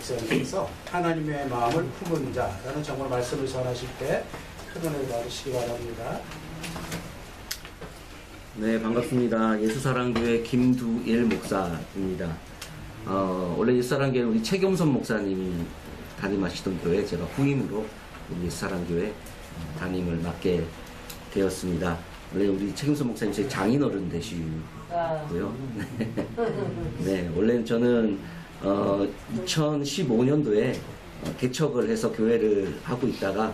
목사님께서 하나님의 마음을 품은 자라는 정말 말씀을 전하실 때 큰 은혜를 받으시기 바랍니다. 네, 반갑습니다. 예수사랑교회 김두일 목사입니다. 원래 예수사랑교회 우리 최경선 목사님이 담임하시던 교회, 제가 후임으로 예수사랑교회 담임을 맡게 되었습니다. 원래 우리 최경선 목사님 제 장인어른 되시고요. 네, 원래 저는 2015년도에 개척을 해서 교회를 하고 있다가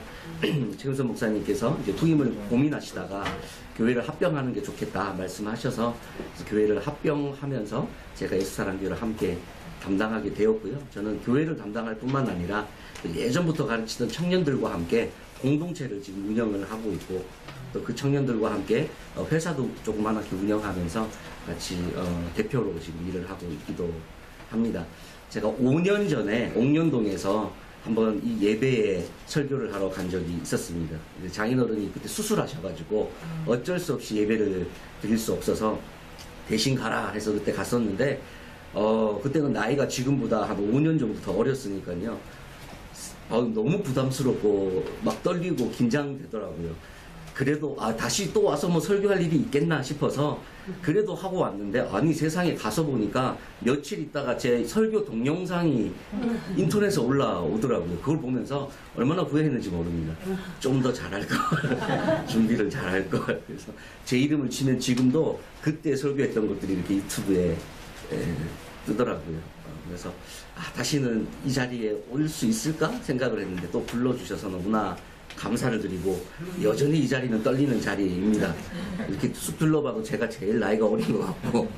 최경선 목사님께서 이제 후임을 고민하시다가 교회를 합병하는 게 좋겠다 말씀하셔서 교회를 합병하면서 제가 예수사랑교회를 함께 담당하게 되었고요. 저는 교회를 담당할 뿐만 아니라 예전부터 가르치던 청년들과 함께 공동체를 지금 운영을 하고 있고, 또 그 청년들과 함께 회사도 조그맣게 운영하면서 같이 대표로 지금 일을 하고 있기도 합니다. 제가 5년 전에 옥년동에서 한번 이 예배에 설교를 하러 간 적이 있었습니다. 장인어른이 그때 수술하셔가지고 어쩔 수 없이 예배를 드릴 수 없어서 대신 가라 해서 그때 갔었는데, 그때는 나이가 지금보다 한 5년 정도 더 어렸으니까요. 너무 부담스럽고 막 떨리고 긴장되더라고요. 그래도 다시 또 와서 뭐 설교할 일이 있겠나 싶어서 그래도 하고 왔는데, 아니 세상에 가서 보니까 며칠 있다가 제 설교 동영상이 인터넷에 올라오더라고요. 그걸 보면서 얼마나 후회했는지 모릅니다. 좀 더 잘할 걸, 준비를 잘할 걸. 그래서 제 이름을 치면 지금도 그때 설교했던 것들이 이렇게 유튜브에 뜨더라고요. 그래서 다시는 이 자리에 올 수 있을까 생각을 했는데 또 불러주셔서 너무나 감사를 드리고, 여전히 이 자리는 떨리는 자리입니다. 이렇게 쑥 둘러봐도 제가 제일 나이가 어린 것 같고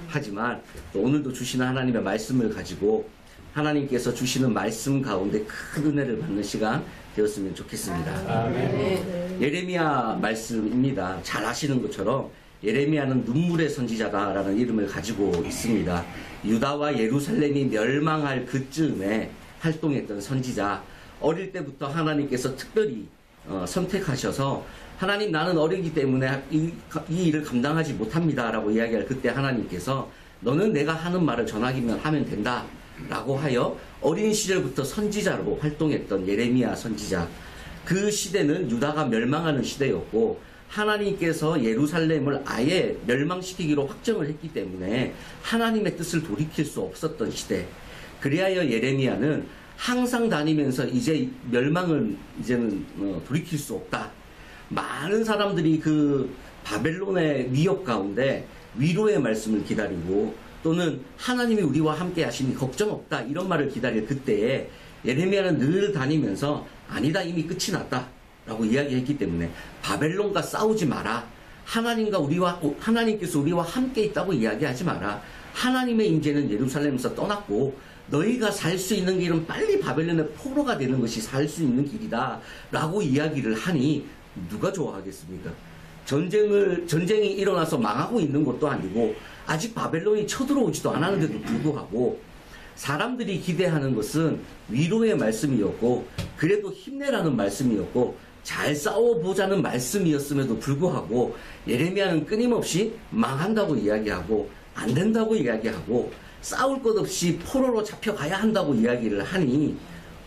하지만 또 오늘도 주시는 하나님의 말씀을 가지고 하나님께서 주시는 말씀 가운데 큰 은혜를 받는 시간 되었으면 좋겠습니다. 아멘. 예레미야 말씀입니다. 잘 아시는 것처럼 예레미야는 눈물의 선지자다라는 이름을 가지고 있습니다. 유다와 예루살렘이 멸망할 그쯤에 활동했던 선지자, 어릴 때부터 하나님께서 특별히 선택하셔서, 하나님 나는 어리기 때문에 이 일을 감당하지 못합니다 라고 이야기할 그때 하나님께서 너는 내가 하는 말을 전하기만 하면 된다 라고 하여 어린 시절부터 선지자로 활동했던 예레미야 선지자. 그 시대는 유다가 멸망하는 시대였고 하나님께서 예루살렘을 아예 멸망시키기로 확정을 했기 때문에 하나님의 뜻을 돌이킬 수 없었던 시대. 그리하여 예레미야는 항상 다니면서 이제 멸망을 이제는 돌이킬 수 없다. 많은 사람들이 그 바벨론의 위협 가운데 위로의 말씀을 기다리고, 또는 하나님이 우리와 함께 하시니 걱정 없다 이런 말을 기다릴 그때에 예레미야는 늘 다니면서 아니다, 이미 끝이 났다 라고 이야기했기 때문에 바벨론과 싸우지 마라. 하나님께서 우리와 함께 있다고 이야기하지 마라. 하나님의 임재는 예루살렘에서 떠났고 너희가 살 수 있는 길은 빨리 바벨론의 포로가 되는 것이 살 수 있는 길이다 라고 이야기를 하니 누가 좋아하겠습니까? 전쟁이 일어나서 망하고 있는 것도 아니고 아직 바벨론이 쳐들어오지도 않았는데도 불구하고 사람들이 기대하는 것은 위로의 말씀이었고, 그래도 힘내라는 말씀이었고, 잘 싸워보자는 말씀이었음에도 불구하고 예레미야는 끊임없이 망한다고 이야기하고 안 된다고 이야기하고 싸울 것 없이 포로로 잡혀가야 한다고 이야기를 하니,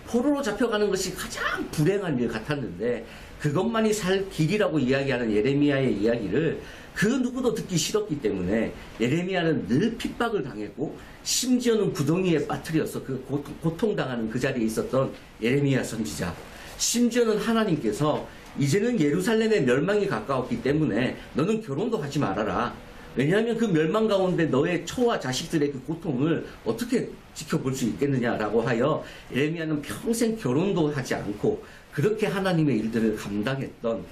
포로로 잡혀가는 것이 가장 불행한 일 같았는데 그것만이 살 길이라고 이야기하는 예레미야의 이야기를 그 누구도 듣기 싫었기 때문에 예레미야는 늘 핍박을 당했고, 심지어는 구덩이에 빠뜨려서 그 고통당하는 그 자리에 있었던 예레미야 선지자. 심지어는 하나님께서 이제는 예루살렘의 멸망이 가까웠기 때문에 너는 결혼도 하지 말아라. 왜냐하면 그 멸망 가운데 너의 처와 자식들의 그 고통을 어떻게 지켜볼 수 있겠느냐라고 하여 예레미야는 평생 결혼도 하지 않고 그렇게 하나님의 일들을 감당했던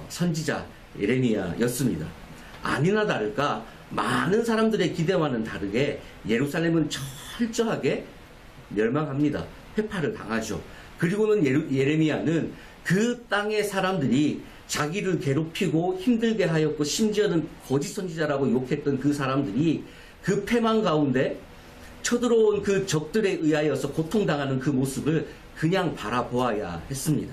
선지자 예레미야였습니다. 아니나 다를까 많은 사람들의 기대와는 다르게 예루살렘은 철저하게 멸망합니다. 회파를 당하죠. 그리고는 예레미야는 그 땅의 사람들이 자기를 괴롭히고 힘들게 하였고 심지어는 거짓 선지자라고 욕했던 그 사람들이 그 패망 가운데 쳐들어온 그 적들에 의하여서 고통당하는 그 모습을 그냥 바라보아야 했습니다.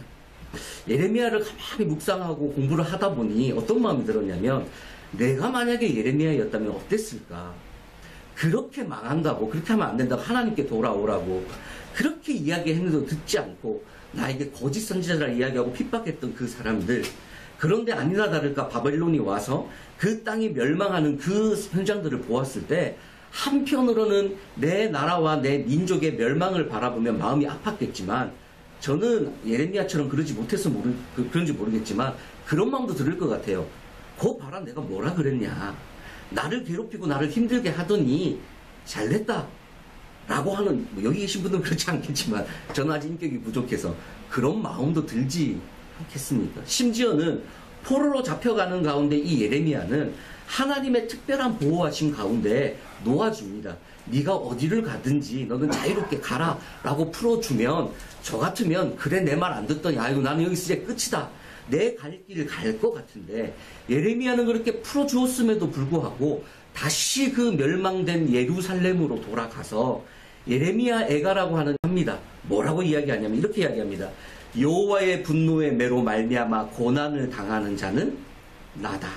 예레미야를 가만히 묵상하고 공부를 하다 보니 어떤 마음이 들었냐면, 내가 만약에 예레미야였다면 어땠을까? 그렇게 망한다고, 그렇게 하면 안 된다고, 하나님께 돌아오라고 그렇게 이야기했는데도 듣지 않고 나에게 거짓 선지자라 이야기하고 핍박했던 그 사람들, 그런데 아니나 다를까 바벨론이 와서 그 땅이 멸망하는 그 현장들을 보았을 때 한편으로는 내 나라와 내 민족의 멸망을 바라보며 마음이 아팠겠지만, 저는 예레미야처럼 그러지 못해서 그런지 모르겠지만 그런 마음도 들을 것 같아요. 거 봐라, 내가 뭐라 그랬냐, 나를 괴롭히고 나를 힘들게 하더니 잘됐다 라고 하는, 여기 계신 분들은 그렇지 않겠지만 저는 아직 인격이 부족해서 그런 마음도 들지 않겠습니까? 심지어는 포로로 잡혀가는 가운데 이 예레미야는 하나님의 특별한 보호하신 가운데 놓아줍니다. 네가 어디를 가든지 너는 자유롭게 가라 라고 풀어주면, 저 같으면 그래 내 말 안 듣더니 아이고 나는 여기서 이제 끝이다, 내 갈 길을 갈 것 같은데, 예레미야는 그렇게 풀어주었음에도 불구하고 다시 그 멸망된 예루살렘으로 돌아가서 예레미야 애가라고 합니다. 뭐라고 이야기하냐면 이렇게 이야기합니다. 여호와의 분노의 매로 말미암아 고난을 당하는 자는 나다.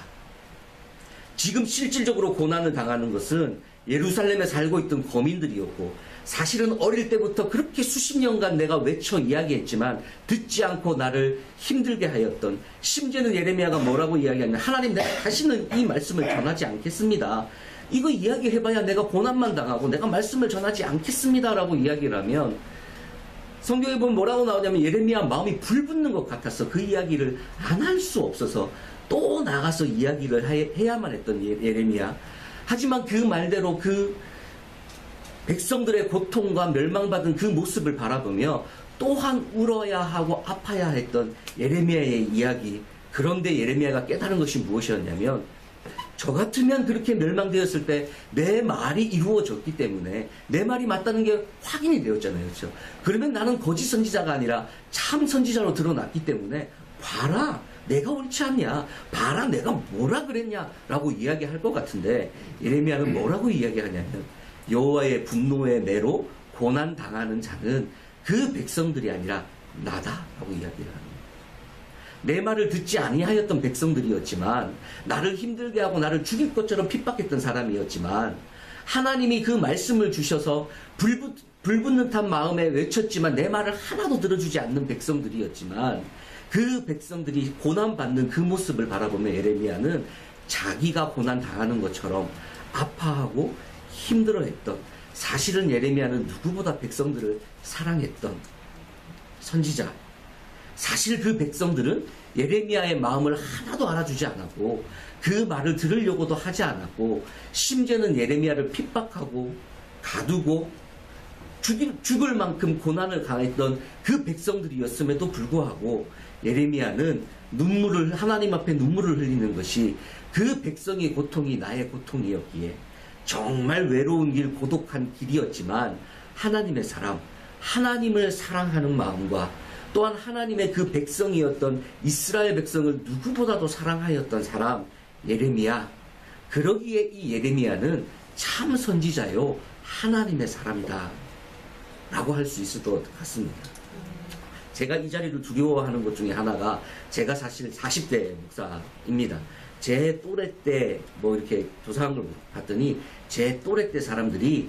지금 실질적으로 고난을 당하는 것은 예루살렘에 살고 있던 거민들이었고, 사실은 어릴 때부터 그렇게 수십 년간 내가 외쳐 이야기했지만 듣지 않고 나를 힘들게 하였던, 심지어는 예레미야가 뭐라고 이야기하냐면 하나님, 내가 다시는 이 말씀을 전하지 않겠습니다. 이거 이야기해봐야 내가 고난만 당하고 내가 말씀을 전하지 않겠습니다 라고 이야기를 하면, 성경에 보면 뭐라고 나오냐면 예레미야 마음이 불붙는 것 같아서 그 이야기를 안 할 수 없어서 또 나가서 이야기를 해야만 했던 예레미야. 하지만 그 말대로 그 백성들의 고통과 멸망받은 그 모습을 바라보며 또한 울어야 하고 아파야 했던 예레미야의 이야기. 그런데 예레미야가 깨달은 것이 무엇이었냐면, 저 같으면 그렇게 멸망되었을 때 내 말이 이루어졌기 때문에, 내 말이 맞다는 게 확인이 되었잖아요. 그렇죠? 그러면 나는 거짓 선지자가 아니라 참 선지자로 드러났기 때문에 봐라, 내가 옳지 않냐, 봐라 내가 뭐라 그랬냐 라고 이야기할 것 같은데, 예레미야는 뭐라고 이야기하냐면 여호와의 분노의 매로 고난 당하는 자는 그 백성들이 아니라 나다 라고 이야기를 합니다. 내 말을 듣지 아니하였던 백성들이었지만, 나를 힘들게 하고 나를 죽일 것처럼 핍박했던 사람이었지만, 하나님이 그 말씀을 주셔서 불붙는 듯한 마음에 외쳤지만 내 말을 하나도 들어주지 않는 백성들이었지만, 그 백성들이 고난받는 그 모습을 바라보며 예레미야는 자기가 고난 당하는 것처럼 아파하고 힘들어했던, 사실은 예레미야는 누구보다 백성들을 사랑했던 선지자. 사실 그 백성들은 예레미야의 마음을 하나도 알아주지 않았고 그 말을 들으려고도 하지 않았고, 심지어는 예레미야를 핍박하고 가두고 죽을 만큼 고난을 당했던 그 백성들이었음에도 불구하고 예레미야는 하나님 앞에 눈물을 흘리는 것이 그 백성의 고통이 나의 고통이었기에, 정말 외로운 길, 고독한 길이었지만 하나님의 사람, 하나님을 사랑하는 마음과 또한 하나님의 그 백성이었던 이스라엘 백성을 누구보다도 사랑하였던 사람 예레미야. 그러기에 이 예레미야는 참 선지자요 하나님의 사람이다 라고 할 수 있을 것 같습니다. 제가 이 자리를 두려워하는 것 중에 하나가, 제가 사실 40대 목사입니다. 제 또래 때 이렇게 조사한 걸 봤더니 제 또래 때 사람들이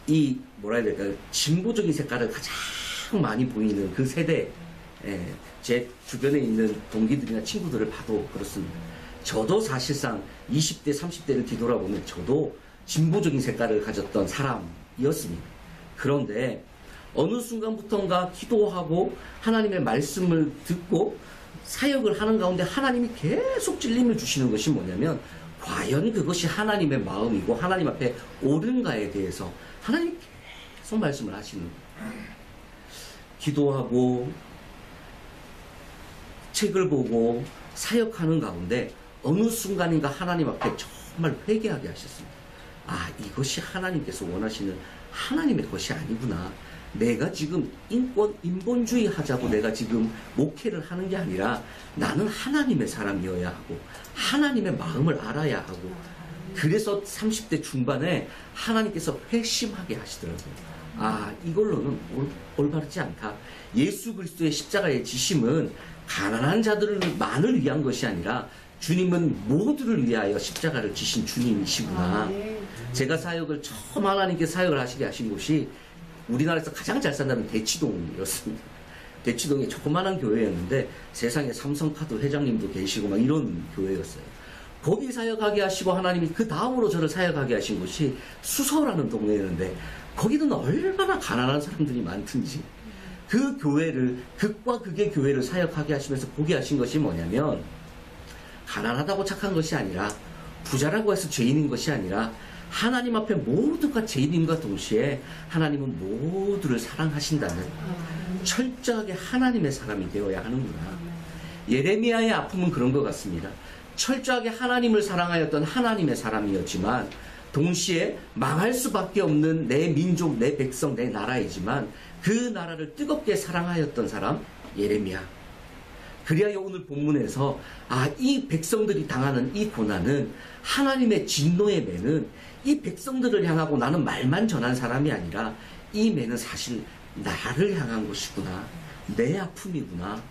이 뭐라 해야 될까요, 진보적인 색깔을 가장 많이 보이는 그 세대, 제 주변에 있는 동기들이나 친구들을 봐도 그렇습니다. 저도 사실상 20대 30대를 뒤돌아보면 저도 진보적인 색깔을 가졌던 사람이었습니다. 그런데 어느 순간부터인가 기도하고 하나님의 말씀을 듣고 사역을 하는 가운데 하나님이 계속 찔림을 주시는 것이 뭐냐면, 과연 그것이 하나님의 마음이고 하나님 앞에 옳은가에 대해서 하나님이 계속 말씀을 하시는 거예요. 기도하고 책을 보고 사역하는 가운데 어느 순간인가 하나님 앞에 정말 회개하게 하셨습니다. 아, 이것이 하나님께서 원하시는 하나님의 것이 아니구나. 내가 지금 인본주의 하자고 내가 지금 목회를 하는 게 아니라 나는 하나님의 사람이어야 하고 하나님의 마음을 알아야 하고, 그래서 30대 중반에 하나님께서 회심하게 하시더라고요. 아, 이걸로는 올바르지 않다. 예수 그리스도의 십자가의 지심은 가난한 자들만을 위한 것이 아니라 주님은 모두를 위하여 십자가를 지신 주님이시구나. 제가 사역을 처음 하나님께 사역을 하시게 하신 곳이 우리나라에서 가장 잘 산다는 대치동이었습니다. 대치동이 조그마한 교회였는데 세상에 삼성카드 회장님도 계시고 막 이런 교회였어요. 거기 사역하게 하시고 하나님이 그 다음으로 저를 사역하게 하신 곳이 수서라는 동네였는데 거기는 얼마나 가난한 사람들이 많든지 그 교회를 극과 극의 교회를 사역하게 하시면서 보게 하신 것이 뭐냐면 가난하다고 착한 것이 아니라 부자라고 해서 죄인인 것이 아니라 하나님 앞에 모두가 죄인임과 동시에 하나님은 모두를 사랑하신다는 철저하게 하나님의 사람이 되어야 하는구나. 예레미야의 아픔은 그런 것 같습니다. 철저하게 하나님을 사랑하였던 하나님의 사람이었지만 동시에 망할 수밖에 없는 내 민족, 내 백성, 내 나라이지만 그 나라를 뜨겁게 사랑하였던 사람 예레미야. 그리하여 오늘 본문에서 이 백성들이 당하는 이 고난은 하나님의 진노의 매는 이 백성들을 향하고 나는 말만 전한 사람이 아니라 이 매는 사실 나를 향한 것이구나. 내 아픔이구나.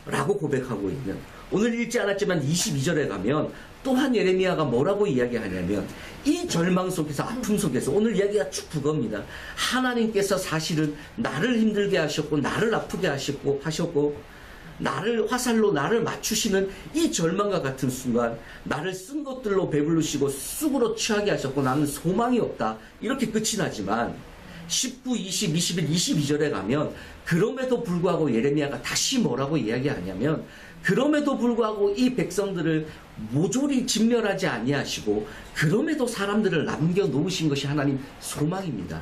라고 고백하고 있는 오늘 읽지 않았지만 22절에 가면 또한 예레미야가 뭐라고 이야기하냐면 이 절망 속에서 아픔 속에서 오늘 이야기가 쭉 그겁니다. 하나님께서 사실은 나를 힘들게 하셨고 나를 아프게 하셨고 나를 화살로 나를 맞추시는 이 절망과 같은 순간 나를 쓴 것들로 배부르시고 쑥으로 취하게 하셨고 나는 소망이 없다. 이렇게 끝이 나지만 19, 20, 21, 22절에 가면 그럼에도 불구하고 예레미야가 다시 뭐라고 이야기하냐면 그럼에도 불구하고 이 백성들을 모조리 진멸하지 아니하시고 그럼에도 사람들을 남겨놓으신 것이 하나님 소망입니다.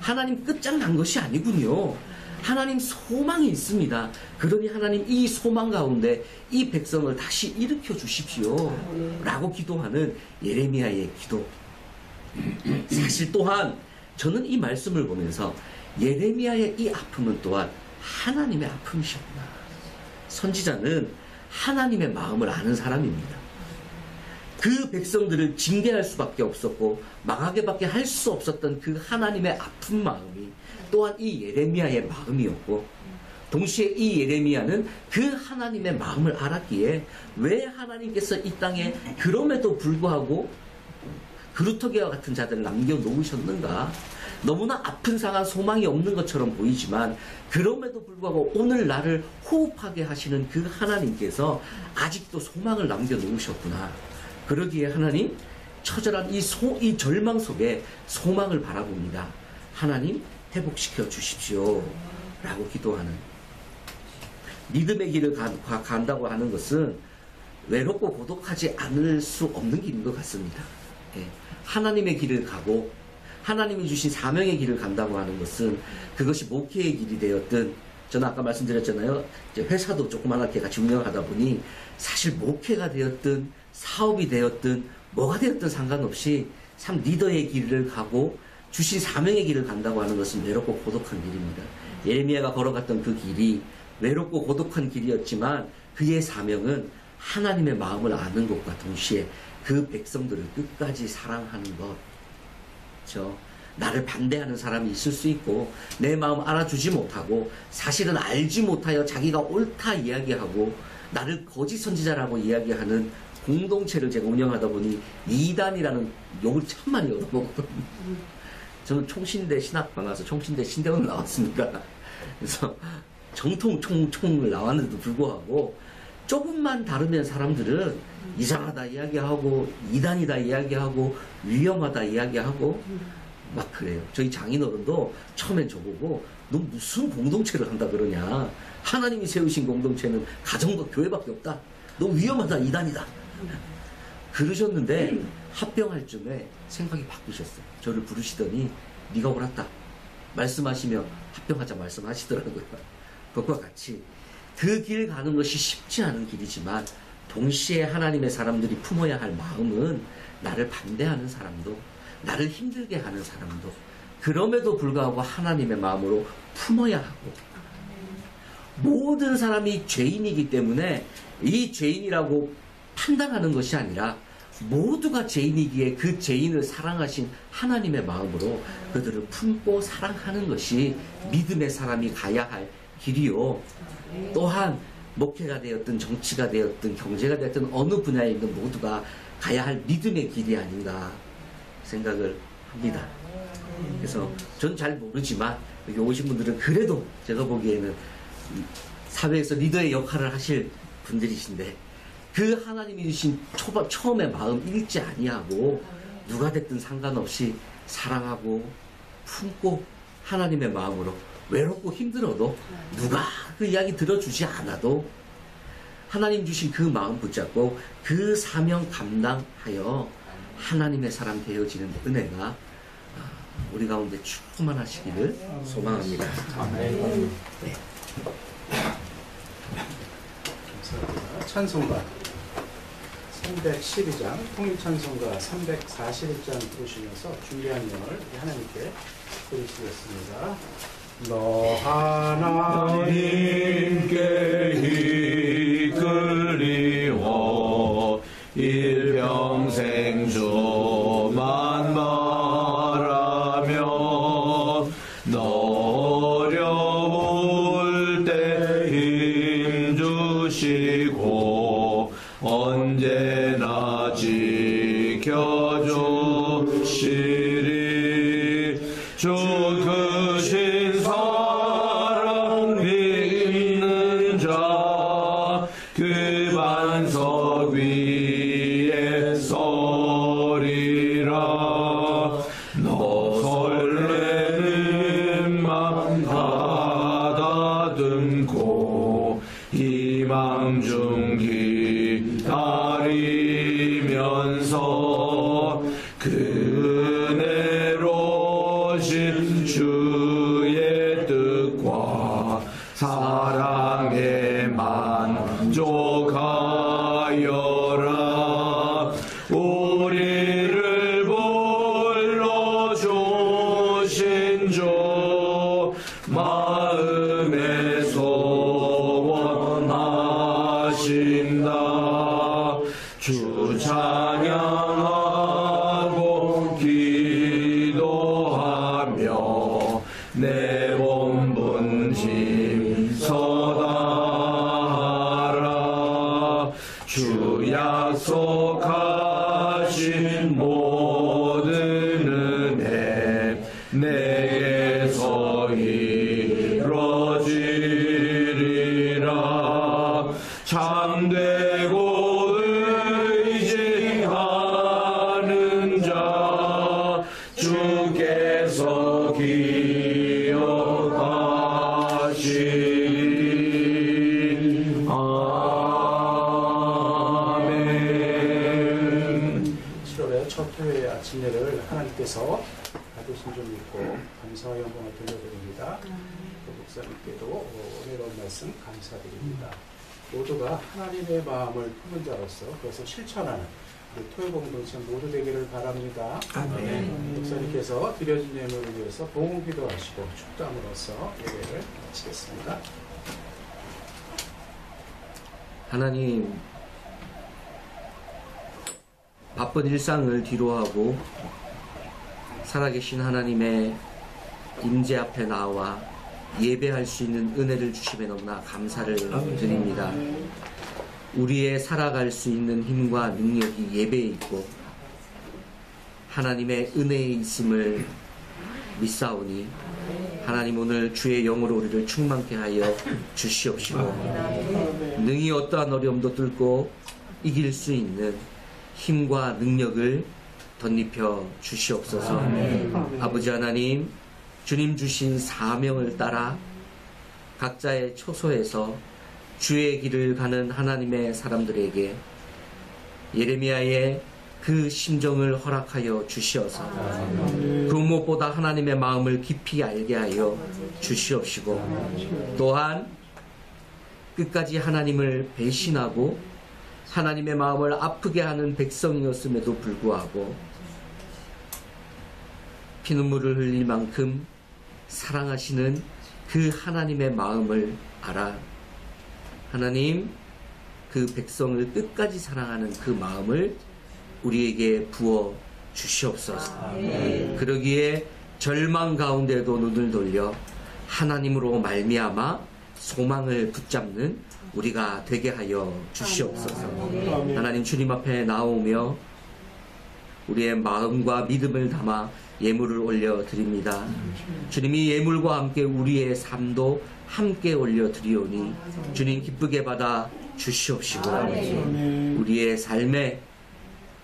하나님 끝장난 것이 아니군요. 하나님 소망이 있습니다. 그러니 하나님 이 소망 가운데 이 백성을 다시 일으켜 주십시오. 라고 기도하는 예레미야의 기도. 사실 또한 저는 이 말씀을 보면서 예레미야의 이 아픔은 또한 하나님의 아픔이셨구나. 선지자는 하나님의 마음을 아는 사람입니다. 그 백성들을 징계할 수밖에 없었고 망하게밖에 할 수 없었던 그 하나님의 아픈 마음이 또한 이 예레미야의 마음이었고 동시에 이 예레미야는 그 하나님의 마음을 알았기에 왜 하나님께서 이 땅에 그럼에도 불구하고 그루터기와 같은 자들을 남겨놓으셨는가. 너무나 아픈 상한 소망이 없는 것처럼 보이지만 그럼에도 불구하고 오늘 나를 호흡하게 하시는 그 하나님께서 아직도 소망을 남겨놓으셨구나. 그러기에 하나님 처절한 이 절망 속에 소망을 바라봅니다. 하나님 회복시켜 주십시오. 라고 기도하는 믿음의 길을 간다고 하는 것은 외롭고 고독하지 않을 수 없는 길인 것 같습니다. 하나님의 길을 가고 하나님이 주신 사명의 길을 간다고 하는 것은 그것이 목회의 길이 되었든 저는 아까 말씀드렸잖아요. 이제 회사도 조그맣게 같이 운영하다 보니 사실 목회가 되었든 사업이 되었든 뭐가 되었든 상관없이 참 리더의 길을 가고 주신 사명의 길을 간다고 하는 것은 외롭고 고독한 길입니다. 예레미야가 걸어갔던 그 길이 외롭고 고독한 길이었지만 그의 사명은 하나님의 마음을 아는 것과 동시에 그 백성들을 끝까지 사랑하는 것. 나를 반대하는 사람이 있을 수 있고 내 마음 알아주지 못하고 사실은 알지 못하여 자기가 옳다 이야기하고 나를 거짓 선지자라고 이야기하는 공동체를 제가 운영하다 보니 이단이라는 욕을 참 많이 얻어먹었거든요. 저는 총신대 신학과 나와서 총신대 신대원 나왔습니다. 그래서 정통 총을 나왔는데도 불구하고 조금만 다르면 사람들은 이상하다 이야기하고 이단이다 이야기하고 위험하다 이야기하고 막 그래요. 저희 장인어른도 처음엔 저보고 너 무슨 공동체를 한다 그러냐. 하나님이 세우신 공동체는 가정과 교회밖에 없다. 너 위험하다 이단이다. 그러셨는데 합병할 쯤에 생각이 바뀌셨어요. 저를 부르시더니 네가 옳았다 말씀하시며 합병하자 말씀하시더라고요. 그것과 같이 그 길 가는 것이 쉽지 않은 길이지만 동시에 하나님의 사람들이 품어야 할 마음은 나를 반대하는 사람도 나를 힘들게 하는 사람도 그럼에도 불구하고 하나님의 마음으로 품어야 하고 모든 사람이 죄인이기 때문에 이 죄인이라고 판단하는 것이 아니라 모두가 죄인이기에 그 죄인을 사랑하신 하나님의 마음으로 그들을 품고 사랑하는 것이 믿음의 사람이 가야 할 길이요. 또한 목회가 되었든 정치가 되었든 경제가 되었든 어느 분야에 있는 모두가 가야 할 믿음의 길이 아닌가 생각을 합니다. 그래서 전 잘 모르지만 여기 오신 분들은 그래도 제가 보기에는 사회에서 리더의 역할을 하실 분들이신데 그 하나님이 주신 처음에 마음 잃지 아니하고 누가 됐든 상관없이 사랑하고 품고 하나님의 마음으로 외롭고 힘들어도 누가 그 이야기 들어주지 않아도 하나님 주신 그 마음 붙잡고 그 사명 감당하여 하나님의 사람 되어지는 은혜가 우리 가운데 충만하시기를 소망합니다. 아멘. 네. 감사합니다. 찬송가 312장 통일찬송가 341장 부르시면서 준비한 명을 하나님께 드리시겠습니다. 너 하나님께 이끌리워 일평생 주만 바라며 너 어려울 때 힘주시고 언제나 지켜주시리 주 크신 사랑 믿는 자 그 반석 위에 서리라 너 설레는 맘 가다듬고 희망 중 기다리면서 그 은혜로신 주의 뜻과 사랑에 만족하여라 우리를 불러주신 주 마음에 소원하신다 주 찬양하고 기도하며 내 본분짐 서다하라 주 약속하신 모든 은혜 내게서 이루어지리라 참되고 의지하는 자 주께서 기억하시리 아멘. 7월의 첫 토요일 아침 예를 하나님께서 받으신 줄 믿고 감사와 영광을 돌려드립니다. 또 목사님께도 은혜로운 말씀 감사드립니다. 모두가 하나님의 마음을 품은 자로서 그것을 실천하는 우리 토요 공동체 모두 되기를 바랍니다. 아멘. 목사님께서 드려진 예물을 위해서 봉헌 기도하시고 축도함으로써 예배를 마치겠습니다. 하나님, 바쁜 일상을 뒤로하고 살아계신 하나님의 임재 앞에 나와 예배할 수 있는 은혜를 주심에 너무나 감사를 드립니다. 우리의 살아갈 수 있는 힘과 능력이 예배에 있고 하나님의 은혜에 있음을 믿사오니 하나님 오늘 주의 영으로 우리를 충만케 하여 주시옵시고 능히 어떠한 어려움도 뚫고 이길 수 있는 힘과 능력을 덧입혀 주시옵소서. 아버지 하나님, 주님 주신 사명을 따라 각자의 처소에서 주의 길을 가는 하나님의 사람들에게 예레미야의 그 심정을 허락하여 주시어서 그 무엇보다 하나님의 마음을 깊이 알게 하여 주시옵시고 또한 끝까지 하나님을 배신하고 하나님의 마음을 아프게 하는 백성이었음에도 불구하고 피눈물을 흘릴 만큼 사랑하시는 그 하나님의 마음을 알아 하나님 그 백성을 끝까지 사랑하는 그 마음을 우리에게 부어 주시옵소서. 그러기에 절망 가운데도 눈을 돌려 하나님으로 말미암아 소망을 붙잡는 우리가 되게 하여 주시옵소서. 하나님 주님 앞에 나오며 우리의 마음과 믿음을 담아 예물을 올려드립니다. 주님이 예물과 함께 우리의 삶도 함께 올려드리오니 주님 기쁘게 받아 주시옵시고 우리의 삶에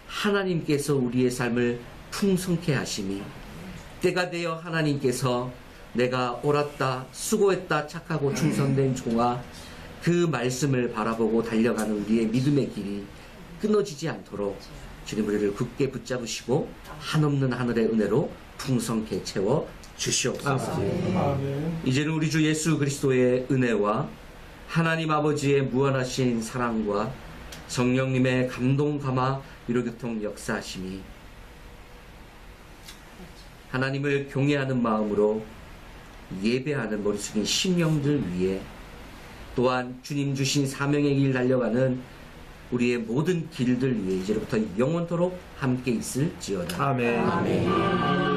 하나님께서 우리의 삶을 풍성케 하심이 때가 되어 하나님께서 내가 옳았다 수고했다 착하고 충성된 종아 그 말씀을 바라보고 달려가는 우리의 믿음의 길이 끊어지지 않도록 주님 우리를 굳게 붙잡으시고 한없는 하늘의 은혜로 풍성케 채워 주시옵소서. 이제는 우리 주 예수 그리스도의 은혜와 하나님 아버지의 무한하신 사랑과 성령님의 감동 감화 위로교통 역사하심이 하나님을 경외하는 마음으로 예배하는 머리 숙인 심령들 위에 또한 주님 주신 사명의 길 달려가는 우리의 모든 길들 위에 이제부터 영원토록 함께 있을지어다. 아멘.